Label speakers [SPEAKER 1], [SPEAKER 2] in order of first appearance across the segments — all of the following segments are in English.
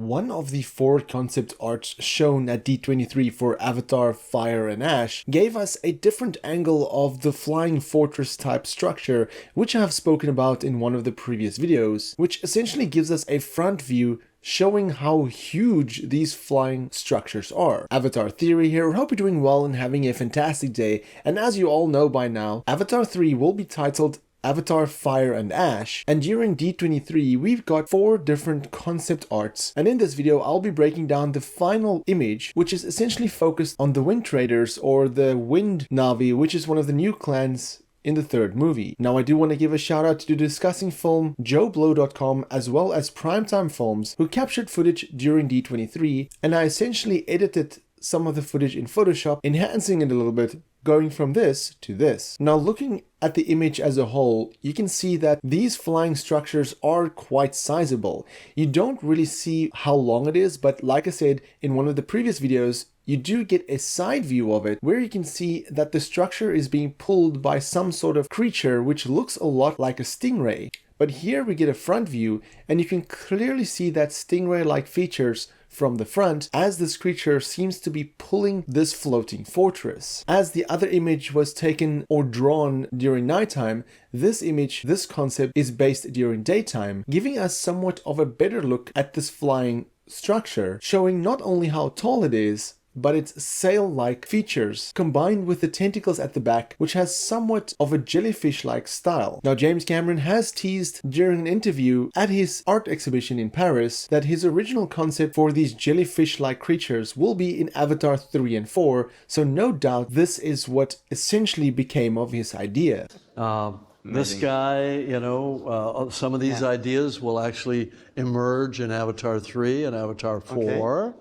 [SPEAKER 1] one of the 4 concept arts shown at D23 for Avatar, Fire and Ash gave us a different angle of the flying fortress type structure, which I have spoken about in one of the previous videos, which essentially gives us a front view showing how huge these flying structures are. Avatar Theory here. I hope you're doing well and having a fantastic day. And as you all know by now, Avatar 3 will be titled Avatar, Fire and Ash, and during D23 we've got 4 different concept arts, and in this video I'll be breaking down the final image, which is essentially focused on the Wind Traders, or the Wind Na'vi, which is one of the new clans in the 3rd movie. Now I do want to give a shout out to the discussing film JoeBlow.com as well as Primetime Films, who captured footage during D23, and I essentially edited some of the footage in Photoshop, enhancing it a little bit, going from this to this. Now looking at the image as a whole, you can see that these flying structures are quite sizable. You don't really see how long it is, but like I said in one of the previous videos, you do get a side view of it where you can see that the structure is being pulled by some sort of creature which looks a lot like a stingray. But here we get a front view and you can clearly see that stingray-like features from the front as this creature seems to be pulling this floating fortress. As the other image was taken or drawn during nighttime, this image, this concept is based during daytime, giving us somewhat of a better look at this flying structure, showing not only how tall it is, but its sail-like features, combined with the tentacles at the back, which has somewhat of a jellyfish-like style. Now, James Cameron has teased during an interview at his art exhibition in Paris that his original concept for these jellyfish-like creatures will be in Avatar 3 and 4, so no doubt this is what essentially became of his idea.
[SPEAKER 2] This guy, you know, some of these ideas will actually emerge in Avatar 3 and Avatar 4. Okay.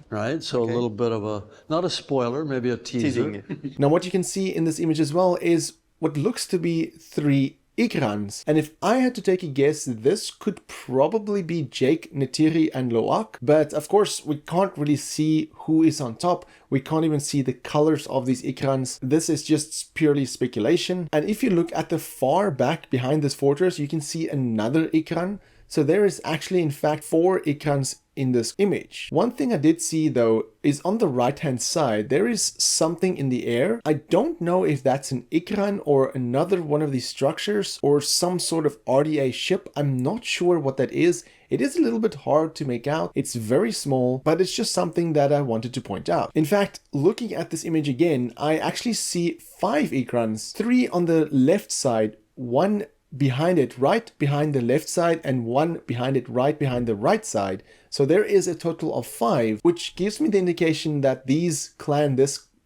[SPEAKER 2] Right, so a little bit of a, not a spoiler, maybe a teaser.
[SPEAKER 1] Now what you can see in this image as well is what looks to be 3 Ikrans. And if I had to take a guess, this could probably be Jake, Neytiri and Loak. But of course, we can't really see who is on top. We can't even see the colors of these Ikrans. This is just purely speculation. And if you look at the far back behind this fortress, you can see another Ikran. So there is actually in fact 4 Ikrans in this image. One thing I did see though is on the right hand side there is something in the air. I don't know if that's an Ikran or another one of these structures or some sort of RDA ship. I'm not sure what that is. It is a little bit hard to make out. It's very small, but it's just something that I wanted to point out. In fact, looking at this image again, I actually see 5 Ikrans, 3 on the left side, 1 behind it, right behind the left side, and 1 behind it, right behind the right side. So there is a total of 5, which gives me the indication that this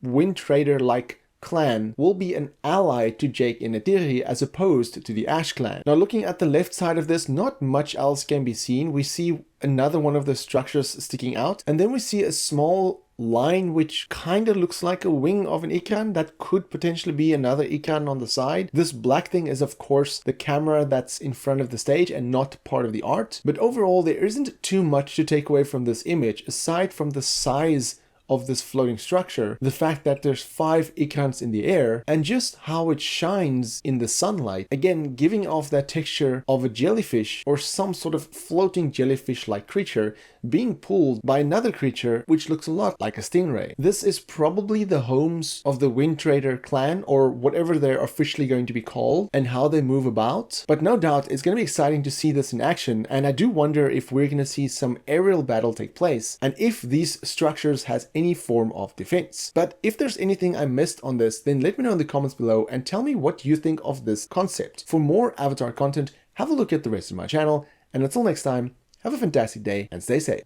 [SPEAKER 1] Wind Trader-like clan will be an ally to Jake and Neytiri as opposed to the Ash clan. Now looking at the left side of this, not much else can be seen. We see another one of the structures sticking out, and then we see a small line which kind of looks like a wing of an Ikran that could potentially be another Ikran on the side. This black thing is of course the camera that's in front of the stage and not part of the art, but overall there isn't too much to take away from this image aside from the size of this floating structure, the fact that there's 5 Ikrans in the air, and just how it shines in the sunlight, again giving off that texture of a jellyfish or some sort of floating jellyfish-like creature being pulled by another creature which looks a lot like a stingray. This is probably the homes of the Wind Trader clan, or whatever they're officially going to be called, and how they move about. But no doubt it's going to be exciting to see this in action, and I do wonder if we're going to see some aerial battle take place, and if these structures has any form of defense. But if there's anything I missed on this, then let me know in the comments below and tell me what you think of this concept. For more Avatar content, have a look at the rest of my channel, and until next time, have a fantastic day and stay safe.